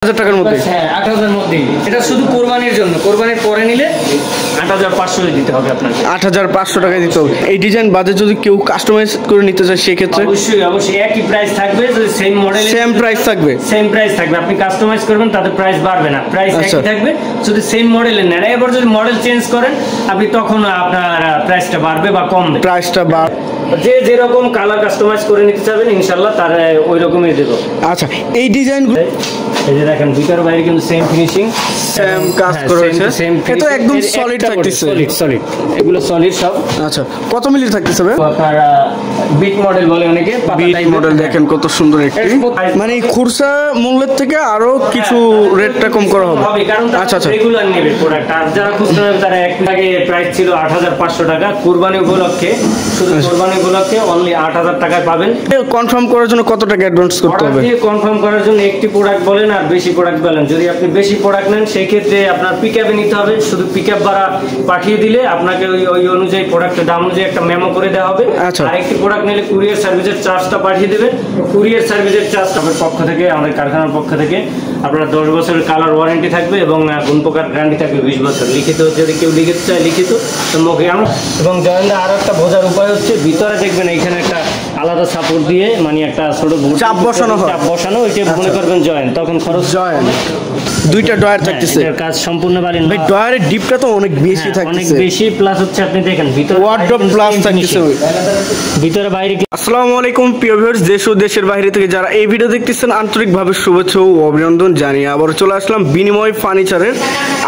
8,000 টাকার মধ্যে। হ্যাঁ 8,000 মধ্যে। এটা শুধু কোরবানির জন্য, কোরবানির পরে নিলে 8,500 দিতে হবে আপনাকে। 8,500 টাকায় দিতে হবে। এই ডিজাইন বাদে যদি কেউ কাস্টমাইজ করে নিতে চায় সেক্ষেত্রে অবশ্যই একই প্রাইস থাকবে। যদি সেম মডেল সেম প্রাইস থাকবে, সেম প্রাইস থাকবে। আপনি কাস্টমাইজ করবেন তাতে প্রাইস বাড়বে না, প্রাইস একই থাকবে। যদি সেম মডেলের নেন, এবার যদি মডেল চেঞ্জ করেন আপনি তখন আপনার প্রাইসটা বাড়বে বা কমবে। প্রাইসটা যে যেরকম কালার কাস্টমাইজ করে নিতে চাবেন ইনশাআল্লাহ তার ওই রকমই দেব। আচ্ছা, এই ডিজাইনগুলো এই যে দেখেন ভিতর বাইরে কিন্তু সেম ফিনিশিং, সেম কাজ করা হয়েছে। এটা একদম সলিড থাকতেছে, সলিড এগুলো সলিড সব। আচ্ছা, কত মিলি থাকতেছে ভাই? আপনার বিট মডেল বলে অনেকে, বিট মডেল দেখেন কত সুন্দর একটি, মানে খুরসা মূল্যের থেকে আরো কিছু রেটটা কম করা হবে। আচ্ছা আচ্ছা, রেগুলার নেবে প্রোডাক্ট। আর যারা খুচরা নেবে তারা আগে প্রাইস ছিল 8,500 টাকা, কুরবানি উপলক্ষে, শুধু কুরবানি উপলক্ষে অনলি 8,000 টাকায় পাবেন। কনফার্ম করার জন্য কত টাকা অ্যাডভান্স করতে হবে? কনফার্ম করার জন্য একটি প্রোডাক্ট বলেন আর বেশি প্রোডাক্ট বলেন, যদি আপনি বেশি প্রোডাক্ট নেন সেই ক্ষেত্রে আপনার পিকআপে নিতে হবে। শুধু পিকআপ ভাড়া পাঠিয়ে দিলে আপনাকে ওই অনুযায়ী প্রোডাক্টের দাম অনুযায়ী একটা মেমো করে দেওয়া হবে। আর একটি প্রোডাক্ট নিলে কুরিয়ার সার্ভিসের চার্জটা পাঠিয়ে দেবেন। কুরিয়ার সার্ভিসের চার্জ আমাদের পক্ষ থেকে, আমাদের কারখানার পক্ষ থেকে আপনার 10 বছরের কালার ওয়ারেন্টি থাকবে এবং কোন প্রকার গ্যারান্টি থাকবে 20 বছর। লিখিত যদি কেউ লিখিত চায় লিখিত মুখে আমরা। এবং জয়েন্টে আরো একটা বোঝার উপায় হচ্ছে, ভিতরে দেখবেন এইখানে একটা আলাদা সাপোর্ট দিয়ে, মানে একটা ছোট চাপ বসানো ওইটা মনে করবেন জয়েন্ট, তখন খরচ জয়েন্ট দুইটা ডয়ার থাকতেছে। এর কাজ সম্পূর্ণ বাড়ি ভাই, ডয়ারের ডিপটা তো অনেক বেশি থাকতেছে, অনেক বেশি। প্লাস হচ্ছে আপনি দেখেন ভিতরে ওয়ার্ডরোব প্লাস থাকতেছে ভিতরে বাইরে। আসসালামু আলাইকুম প্রিয় ভিউয়ার্স, দেশ ও দেশের বাইরে থেকে যারা এই ভিডিও দেখতেছেন আন্তরিকভাবে শুভেচ্ছা ও অভিনন্দন জানিয়ে আবারও চলে আসলাম বিনিময় ফার্নিচারের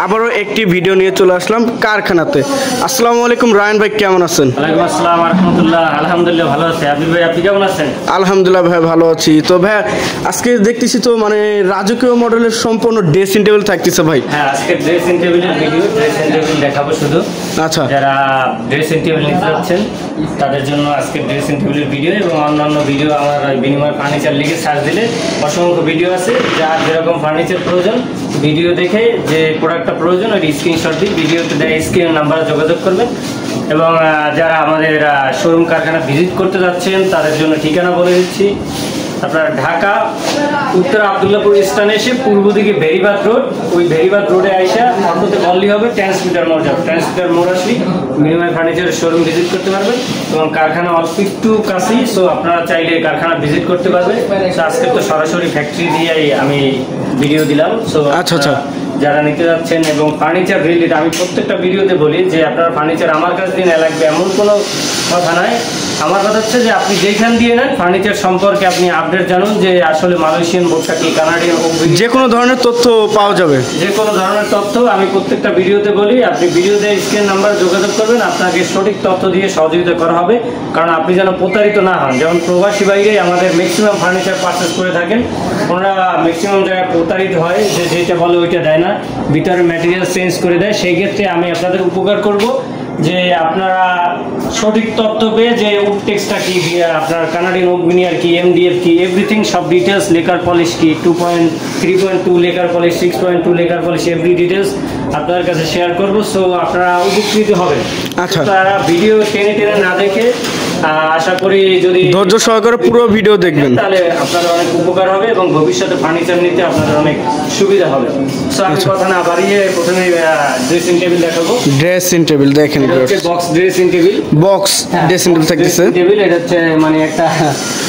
আবারও একটি ভিডিও নিয়ে চলে আসলাম কারখানাতে। আসসালামু আলাইকুম রায়হান ভাই, কেমন আছেন? ওয়ালাইকুম আসসালাম ওয়া রাহমাতুল্লাহ। আলহামদুলিল্লাহ ভালো আছি। আপনি ভাই, আপনি কেমন আছেন? আলহামদুলিল্লাহ ভাই ভালো আছি। তো ভাই আজকে দেখতেছি তো মানে রাজকীয় মডেলের সম্পূর্ণ ড্রেসিং টেবিল থাকতেছে ভাই। হ্যাঁ, আজকে ড্রেসিং টেবিলের ভিডিও, ড্রেসিং টেবিল দেখাবো শুধু। আচ্ছা, যারা ড্রেসিং টেবিল নিতে যাচ্ছেন তাদের জন্য আজকে ড্রেসিং টেবিলের ভিডিও এবং অন্যান্য ভিডিও আমার বিনিময় ফার্নিচার লিখে সার্চ দিলে অসংখ্য ভিডিও আছে। যার যেরকম ফার্নিচার প্রয়োজন ভিডিও দেখে যে প্রোডাক্টটা প্রয়োজন ওই স্ক্রিনশট দিয়ে ভিডিওতে দেয় স্ক্রিনের নাম্বারে যোগাযোগ করবেন। এবং যারা আমাদের শোরুম কারখানা ভিজিট করতে যাচ্ছেন তাদের জন্য ঠিকানা বলে দিচ্ছি। আপনার ঢাকা উত্তর আব্দুল্লাহপুর স্থানে এসে পূর্ব দিকে ভেরিবাদ রোড, ওই ভেরিবাদ রোডে আইসা অটোতে বললেই হবে ট্রান্সমিটার মোড় যাবে। ট্রান্সমিটার মোড় আসলে বিনিময় ফার্নিচারের শোরুম ভিজিট করতে পারবেন এবং কারখানা অল্প একটু কাছেই, সো আপনারা চাইলে কারখানা ভিজিট করতে পারবেন। সো আজকে তো সরাসরি ফ্যাক্টরি দিয়েই আমি ভিডিও দিলাম। সো আচ্ছা আচ্ছা, যারা নিতে যাচ্ছেন এবং ফার্নিচার রিলেটেড, আমি প্রত্যেকটা ভিডিওতে বলি যে আপনার ফার্নিচার আমার কাছে দিয়ে লাগবে এমন কোনো কথা নয়। আমার কথা হচ্ছে যে আপনি যেখান দিয়ে নেন ফার্নিচার সম্পর্কে আপনি আপডেট জানুন, যে আসলে মালয়েশিয়ান বোর্ডটা কি, কানাডিয়ান, যে কোনো ধরনের তথ্য পাওয়া যাবে। যে কোনো ধরনের তথ্য আমি প্রত্যেকটা ভিডিওতে বলি। আপনি ভিডিওতে স্ক্রিন নাম্বারে যোগাযোগ করবেন, আপনাকে সঠিক তথ্য দিয়ে সহযোগিতা করা হবে, কারণ আপনি যেন প্রতারিত না হন। যেমন প্রবাসী বাইরে আমাদের ম্যাক্সিমাম ফার্নিচার পারচেস করে থাকেন, ওনারা ম্যাক্সিমাম জায়গায় প্রতারিত হয়, যে যেটা বলে ওইটা দেয় না, ভিতরে ম্যাটেরিয়াল চেঞ্জ করে দেয়। সেই ক্ষেত্রে আমি আপনাদের উপকার করব যে আপনারা সঠিক তথ্য পেয়ে যে উড টেক্সটা কি, আপনার কানাডিয়ান ওক ভিনিয়ার কি, এমডিএফ কি, এভরিথিং সব ডিটেলস, লেকার পলিশ কি, 3.2 lacquer polish, 6.2 lacquer polish, every details আপনাদের কাছে শেয়ার করব। সো আপনারা উপকৃত হবেন। আচ্ছা, তারা ভিডিও টেনে টেনে না দেখে আশা করি যদি ধৈর্য সহকারে পুরো ভিডিও দেখবেন তাহলে আপনাদের অনেক উপকার হবে এবং ভবিষ্যতে ফার্নিচার নিতে আপনাদের অনেক সুবিধা হবে। সো আমি কথা না বাড়িয়ে প্রথমে ড্রেসিং টেবিল দেখাবো। ড্রেসিং টেবিল দেখেন, box dressing table, box dressing table থাকতেছে। টেবিল এটা হচ্ছে মানে একটা,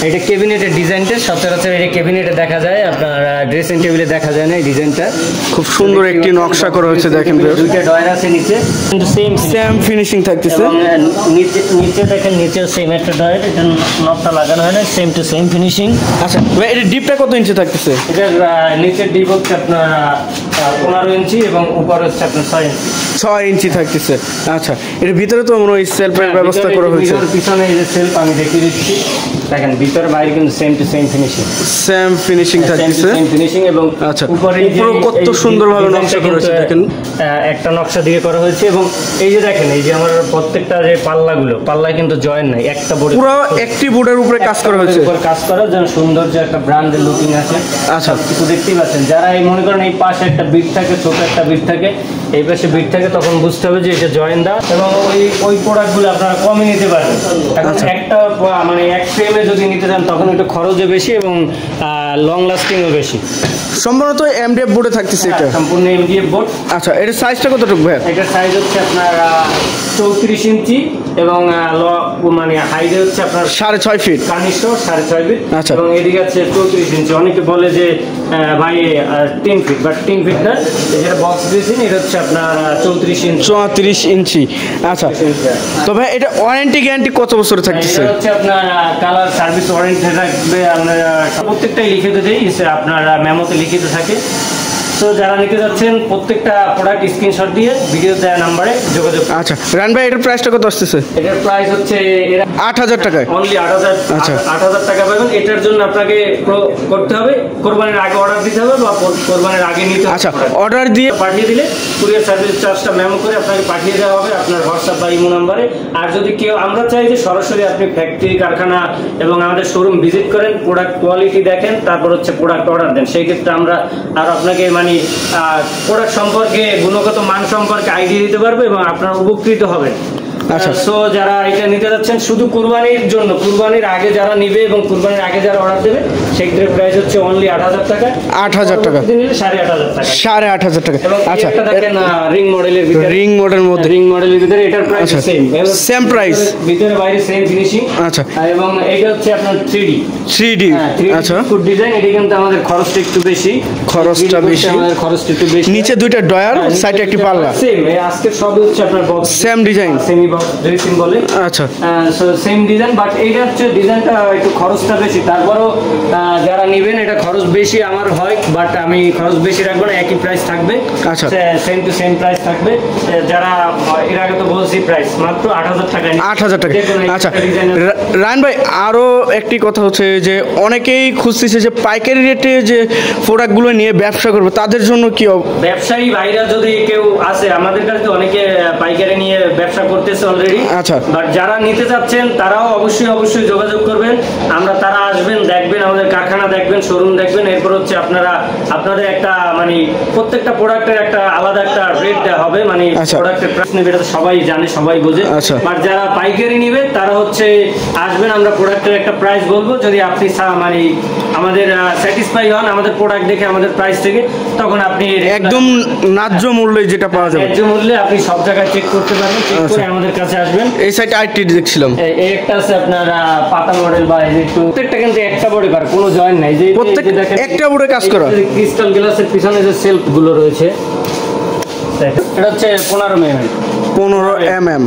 এটা ক্যাবিনেটের ডিজাইনটা সচরাচর এটা ক্যাবিনেটে দেখা যায়, আপনার ড্রেসিং টেবিলে দেখা যায় না। এই ডিজাইনটা খুব সুন্দর একটি নকশা করা হয়েছে দেখেন, দুইটা ডয়ার আছে নিচে, কিন্তু সেম ফিনিশিং থাকতেছে। এবং নিচে দেখেন, নিচে সেম একটা ডয়ার, এটা নবটা লাগানো হয় না, সেম টু সেম ফিনিশিং। আচ্ছা, এটা ডিপটা কত ইঞ্চি থাকতেছে? এটার নিচের ডিপ হচ্ছে আপনার 15 ইঞ্চি এবং উপর হচ্ছে আপনার 6 ইঞ্চি। 6 ইঞ্চি থাকতেছে। আচ্ছা, এর ভিতরে তো মনে হয় সেলফের ব্যবস্থা করা হয়েছে। পিছনে এই যে সেলফ আমি দেখিয়ে দিচ্ছি, দেখেন ভিতর বাইরে কিন্তু same to same finishing, same finishing থাকতেছে। সেম ফিনিশিং এবং আচ্ছা, উপরে কত সুন্দরভাবে নকশা করা হয়েছে দেখেন, একটা নকশা দিয়ে করা হয়েছে। এবং এই যে দেখেন, এই যে আমার প্রত্যেকটা যে পাল্লায় কিন্তু জয়েন নাই, একটা বোর্ডে পুরো একটি বোর্ডের উপরে কাজ করা হয়েছে, উপর কাজ করা, যেন সুন্দর যে একটা ব্র্যান্ডের লুকিং আছে। আচ্ছা, কিছু দেখতেই পাচ্ছেন। যারা এই মনে করেন এই পাশে একটা বিট থাকে, ছোট একটা বিট থাকে, এই পাশে বিট থাকে তখন বুঝতে হবে যে এটা জয়েন দা, এবং ওই প্রোডাক্টগুলো আপনারা কমে নিতে পারবেন। এখন একটা মানে এক ফ্রেমে যদি নিতে চান তখন একটু খরচও বেশি এবং লং লাস্টিংও বেশি। সম্ভবত এমডিএফ বোর্ডে থাকতেছে এটা, সম্পূর্ণ এমডিএফ বোর্ড। আচ্ছা, এটার সাইজটা কতটুকু ভাই? এটার সাইজ হচ্ছে আপনার 34 ইঞ্চি এবং মানে হাইটে হচ্ছে আপনার 6.5 ফিট, কার্নিশ 6.5 ফিট। আচ্ছা, এবং এদিকে আছে 34 ইঞ্চি। অনেকে বলে যে ভাই 10 ফিট, বাট 10 ফিট না, যেটা বক্স দিয়েছেন এটা হচ্ছে আপনার 34 ইঞ্চি। আচ্ছা, তো ভাই এটা ওয়ারেন্টি গ্যারান্টি কত বছর থাকতেছে? এটা হচ্ছে আপনার কালার সার্ভিস ওয়ারেন্টি থাকবে। আমরা প্রত্যেকটাই লিখিত দেই, আপনার মেমোতে লিখিত থাকে। তো যারা নিতে যাচ্ছেন প্রত্যেকটা প্রোডাক্ট স্ক্রিনশট দিয়ে ভিডিও দেওয়া নাম্বারে যোগাযোগ। আচ্ছা, রান ভাই এটার প্রাইসটা কত আসতেছে? এটার প্রাইস হচ্ছে 8,000 টাকায়, অনলি 8,000। আচ্ছা, 8,000 টাকা পাবেন। এটার জন্য আপনাকে করতে হবে কোরবানির আগে অর্ডার দিতে হবে বা কোরবানির আগে নিতে হবে। আচ্ছা, অর্ডার দিয়ে পাঠিয়ে দিলে কুরিয়ার সার্ভিস চার্জটা মেমো করে আপনাকে পাঠিয়ে দেওয়া হবে আপনার হোয়াটসঅ্যাপ বা ইমো নাম্বারে। আর যদি কেউ, আমরা চাই যে সরাসরি আপনি ফ্যাক্টরি, কারখানা এবং আমাদের শোরুম ভিজিট করেন, প্রোডাক্ট কোয়ালিটি দেখেন, তারপর হচ্ছে প্রোডাক্ট অর্ডার দেন। সেই ক্ষেত্রে আমরা আর আপনাকে মানে প্রোডাক্ট সম্পর্কে, গুণগত মান সম্পর্কে আইডিয়া দিতে পারবো এবং আপনারা উপকৃত হবেন। আচ্ছা, সো যারা এটা নিতে যাচ্ছেন শুধু কুরবানির জন্য, কুরবানির আগে যারা নিবে এবং কুরবানির আগে যারা অর্ডার দেবে, সেক্ষেত্রে প্রাইস হচ্ছে অনলি 8,000 টাকা। 8,000 টাকা, 8,500 টাকা, 8,500 টাকা। আচ্ছা, এটা দেখেন রিং মডেলের ভিতরে, রিং মডেলের মধ্যে, রিং মডেলের ভিতরে এটার প্রাইস সেম প্রাইস, ভিতরে বাইরে সেম ফিনিশিং। আচ্ছা, এবং এটা হচ্ছে আপনার 3D। আচ্ছা, ফুড ডিজাইন। এটা কিন্তু আমাদের খরচটা একটু বেশি, আমাদের খরচটা একটু বেশি। নিচে দুইটা ডয়ার, সাইডে একটি পাল্লা, সেম। আজকে সব হচ্ছে আপনার box, same design, semi box dressing বলে। আচ্ছা, সো সেম ডিজাইন, বাট এইটা হচ্ছে ডিজাইনটা একটু খরচটা বেশি। তারপরও যারা নেবেন এটা খরচ বেশি আমার হয়, বাট আমি খরচ বেশি রাখবো না, একই প্রাইস থাকবে। আচ্ছা, সেম টু সেম প্রাইস থাকবে। যারা এর আগে তো বলছি প্রাইস মাত্র 8,000 টাকা, 8,000 টাকা। আচ্ছা রায়ন ভাই, আরো একটি কথা হচ্ছে যে অনেকেই খুঁজতেছে যে পাইকারি রেটে যে প্রোডাক্টগুলো নিয়ে ব্যবসা করবে, তাদের জন্য কি? ব্যবসায়ী ভাইরা যদি কেউ আছে, আমাদের কাছে অনেকে পাইকারি নিয়ে ব্যবসা করতেছে অলরেডি। আচ্ছা, বাট যারা নিতে যাচ্ছেন তারাও অবশ্যই যোগাযোগ করবেন। তারা আসবেন, দেখবেন আমাদের কারখানা, দেখবেন শোরুম দেখবেন। এরপর হচ্ছে আপনাদের একটা মানে প্রত্যেকটা প্রোডাক্টের একটা আলাদা একটা রেট দেওয়া হবে, মানে প্রোডাক্টের প্রাইস নেবে, এটা সবাই জানে, সবাই বোঝে। বাট যারা পাইকারি নিবে তারা হচ্ছে আসবেন, আমরা প্রোডাক্টের একটা প্রাইস বলবো। যদি আপনি মানে আমাদের স্যাটিসফাই হন আমাদের প্রোডাক্ট দেখে, আমাদের প্রাইস থেকে, তখন আপনি একদম ন্যায্য মূল্যে যেটা পাওয়া যাবে, ন্যায্য মূল্যে আপনি সব জায়গায় চেক করতে পারবেন। চেক করে আমাদের কাছে আসবেন। এই সাইডে আইটি দেখছিলাম, এই একটা আছে আপনার পাতা মডেল, বা এই একটু প্রত্যেকটা কিন্তু একটা বোর্ডে করা, কোনো জয়েন্ট নাই। যে প্রত্যেক একটা বোর্ডে কাজ করা। ক্রিস্টাল গ্লাসের পিছনে যে সেলফ গুলো রয়েছে, এটা হচ্ছে 15 mm। 15 mm।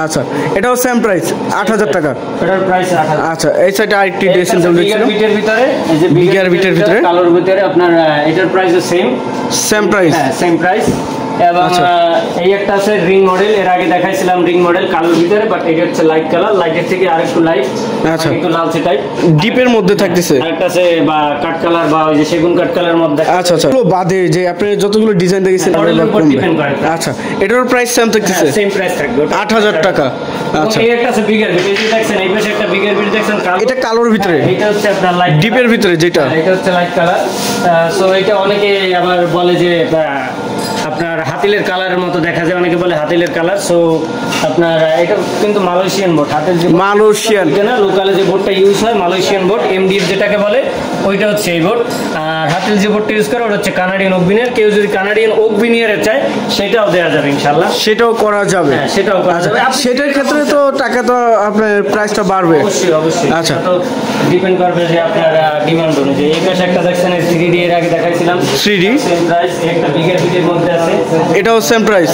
আচ্ছা, এটাও সেম প্রাইস 8,000 টাকা। এটার প্রাইস 8,000। আচ্ছা, এই সাইডে আইটি ড্রেসিং টেবিল দেখছিলাম, বিটের ভিতরে, এই যে বিটের ভিতরে, কালোর ভিতরে আপনার এটার প্রাইস সেম প্রাইস। হ্যাঁ, সেম প্রাইস। এবং এই একটা আছে রিং মডেল, এর আগে দেখাইছিলাম রিং মডেল কালোর ভিতরে, বাট এটা হচ্ছে লাইট কালার, লাইটের থেকে আরেকটু লাইট, আচ্ছা, একটু লালচে টাইপ, ডিপের মধ্যে থাকতেছে। আরেকটা আছে বা কাট কালার, বা ওই যে সেগুন কাট কালার মধ্যে। আচ্ছা, বাদে যে আপনি যতগুলো ডিজাইন দেখেছেন, আচ্ছা, এটার প্রাইস সেম থাকতেছে, সেম প্রাইস থাকবে 8,000 টাকা। আচ্ছা, এই একটা আছে বিগার বিট, এই যে দেখছেন এই পাশে একটা বিগার বিট দেখছেন, এটা কালোর ভিতরে, এটা হচ্ছে আপনার লাইট ডিপের ভিতরে, যেটা এটা হচ্ছে লাইট কালার। সো এটা অনেকে আবার বলে যে আপনার হাতিলের কালারের মতো দেখা যায়, অনেকে বলে হাতিলের কালার। সো আপনার এটা কিন্তু মালয়েশিয়ান বোর্ড, হাতের যে মালয়েশিয়ান না, লোকালে যে বোর্ডটা ইউজ হয় মালয়েশিয়ান বোর্ড, এমডিএফ যেটাকে বলে, ওইটা হচ্ছে এই বোর্ড। আর হাতিল যে বোর্ডটা ইউজ করে ওটা হচ্ছে কানাডিয়ান ওকভিনিয়ার। কেউ যদি কানাডিয়ান ওকভিনিয়ার চায় সেটাও দেওয়া যাবে ইনশাআল্লাহ, সেটাও করা যাবে। হ্যাঁ, সেটাও করা যাবে। সেটার ক্ষেত্রে তো টাকা তো আপনার প্রাইসটা বাড়বে অবশ্যই। আচ্ছা, তো ডিপেন্ড করবে যে আপনার ডিমান্ড অনুযায়ী। এই পাশে একটা দেখছেন 3D, এর আগে দেখাইছিলাম 3D, সেম প্রাইস। একটা বিগের বিটের মধ্যে আছে, এটাও সেম প্রাইস।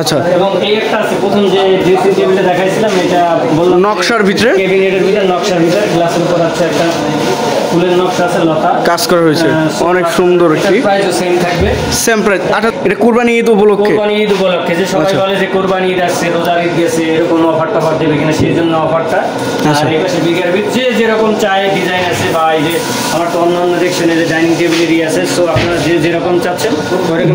আচ্ছা, এবং এই একটা আছে প্রথম যে ড্রেসিং টেবিলটা দেখাইছিলাম, এটা বললাম নকশার ভিতরে, ক্যাবিনেটের ভিতরে, নকশার ভিতরে, গ্লাসের উপর আছে একটা ফুলের নকশা আছে, লতা কাজ করা হয়েছে, অনেক সুন্দর। একটি প্রাইসও সেম থাকবে, সেম প্রাইস। এটা কুরবানি ঈদ উপলক্ষে, যে সবাই বলে যে কুরবানি ঈদ আসছে, রোজার ঈদ গেছে, এরকম অফার দেবে কিনা, সেই জন্য অফারটা। আর এই পাশে বিগার বিট, যে যেরকম চায় ডিজাইন আছে, বা এই যে আমার তো অন্যান্য সেকশনে যে ডাইনিং টেবিলেরই আছে। সো আপনারা যে যেরকম চাচ্ছেন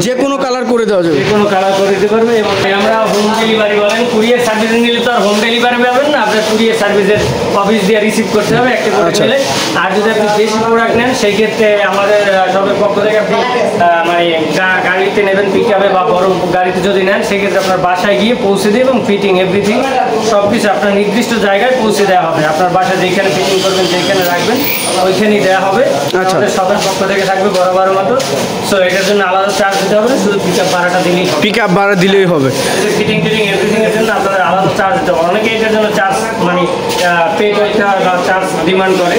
যে কোনো কালার করে দেওয়া যাবে, যে কোনো কালার করে দিতে পারবে। এবং আমরা হোম ডেলিভারি বলেন, কুরিয়ার সার্ভিস নিলে তো আর হোম ডেলিভারি পাবেন না, আপনার কুরিয়ার সার্ভিসের অফিস দিয়ে রিসিভ করতে হবে একটা প্রোডাক্ট নিলে। আর যদি আপনি বেশি প্রোডাক্ট নেন সেই ক্ষেত্রে আমাদের সবের পক্ষ থেকে আপনি মানে গাড়িতে নেবেন, পিক আপে বা বড় গাড়িতে যদি নেন সেক্ষেত্রে আপনার বাসায় গিয়ে পৌঁছে দিয়ে এবং ফিটিং এভরিথিং সব কিছু আপনার নির্দিষ্ট জায়গায় পৌঁছে দেওয়া হবে। আপনার বাসায় যেখানে ফিটিং করবেন, যেখানে রাখবেন ওইখানেই দেওয়া হবে। আমাদের সবের পক্ষ থেকে থাকবে বরাবরের মতো। সো এটার জন্য আলাদা চার্জ দিতে হবে না, শুধু পিক আপ ভাড়াটা দিলেই হবে। পিক আপ ভাড়া দিলেই হবে, ফিটিং এভরিথিং এর জন্য আপনাদের আলাদা চার্জ দিতে হবে। অনেকে এটার জন্য চার্জ মানে পে করতে বা চার্জ ডিমান্ড করে।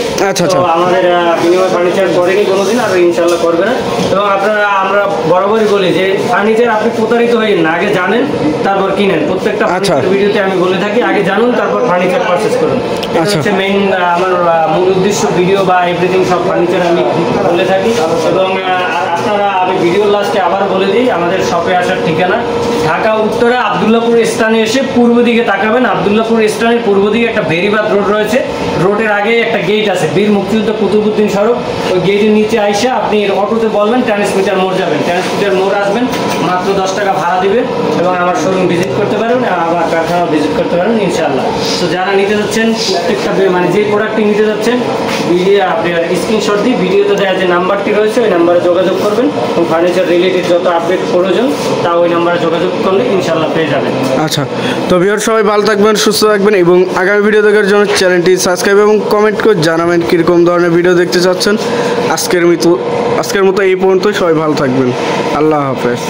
তো আমাদের বিনিময় ফার্নিচার করেনি কোনোদিন, আর ইনশাল্লাহ করবে না। এবং আমরা বরাবরই বলি যে ফার্নিচার আপনি প্রতারিত হয়ে না, আগে জানেন তারপর কিনেন। প্রত্যেকটা ভিডিওতে আমি বলে থাকি আগে জানুন তারপর ফার্নিচার পারচেস করুন। এটা হচ্ছে মেইন আমার মূল উদ্দেশ্য, ভিডিও বা এভরিথিং সব ফার্নিচার আমি বলে থাকি। এবং আপনারা আমি ভিডিওর লাস্টে আবার বলে দিই আমাদের শপে আসার ঠিকানা ঢাকা উত্তরা আব্দুল্লাহপুর স্থানে এসে পূর্ব দিকে তাকাবেন। আব্দুল্লাহপুর স্থানের পূর্ব দিকে একটা বেরিবাদ রোড রয়েছে, রোডের আগে একটা গেট আছে, বীর মুক্তিযোদ্ধা কুতুবউদ্দিন সড়ক। ওই গেটের নিচে আইসা আপনি অটোতে বলবেন ট্রান্সমিটার মোড় যাবেন, ট্রান্সমিটার মোড় আসবেন, মাত্র 10 টাকা ভাড়া দিবেন এবং আমার শোরুম ভিজিট করতে পারবেন, আমার কারখানা ভিজিট করতে পারবেন ইনশাল্লাহ। তো যারা নিতে যাচ্ছেন প্রত্যেকটা মানে যে প্রোডাক্টটি নিতে যাচ্ছেন ভিডিও আপনার স্ক্রিনশট দিয়ে ভিডিওতে দেওয়া যে নাম্বারটি রয়েছে ওই নাম্বারে যোগাযোগ করবেন এবং ফার্নিচার রিলেটেড যত আপডেট প্রয়োজন তা ওই নাম্বারে যোগাযোগ করলে ইনশাল্লাহ পেয়ে যাবেন। আচ্ছা, তো ভিউয়ার সবাই ভালো থাকবেন, সুস্থ থাকবেন এবং আগামী ভিডিও দেখার জন্য চ্যানেলটি সাবস্ক্রাইব এবং কমেন্ট করে জানাবেন কীরকম ধরনের ভিডিও দেখতে চাচ্ছেন। আজকের মতো এই পর্যন্তই, সবাই ভালো থাকবেন, আল্লাহ হাফেজ।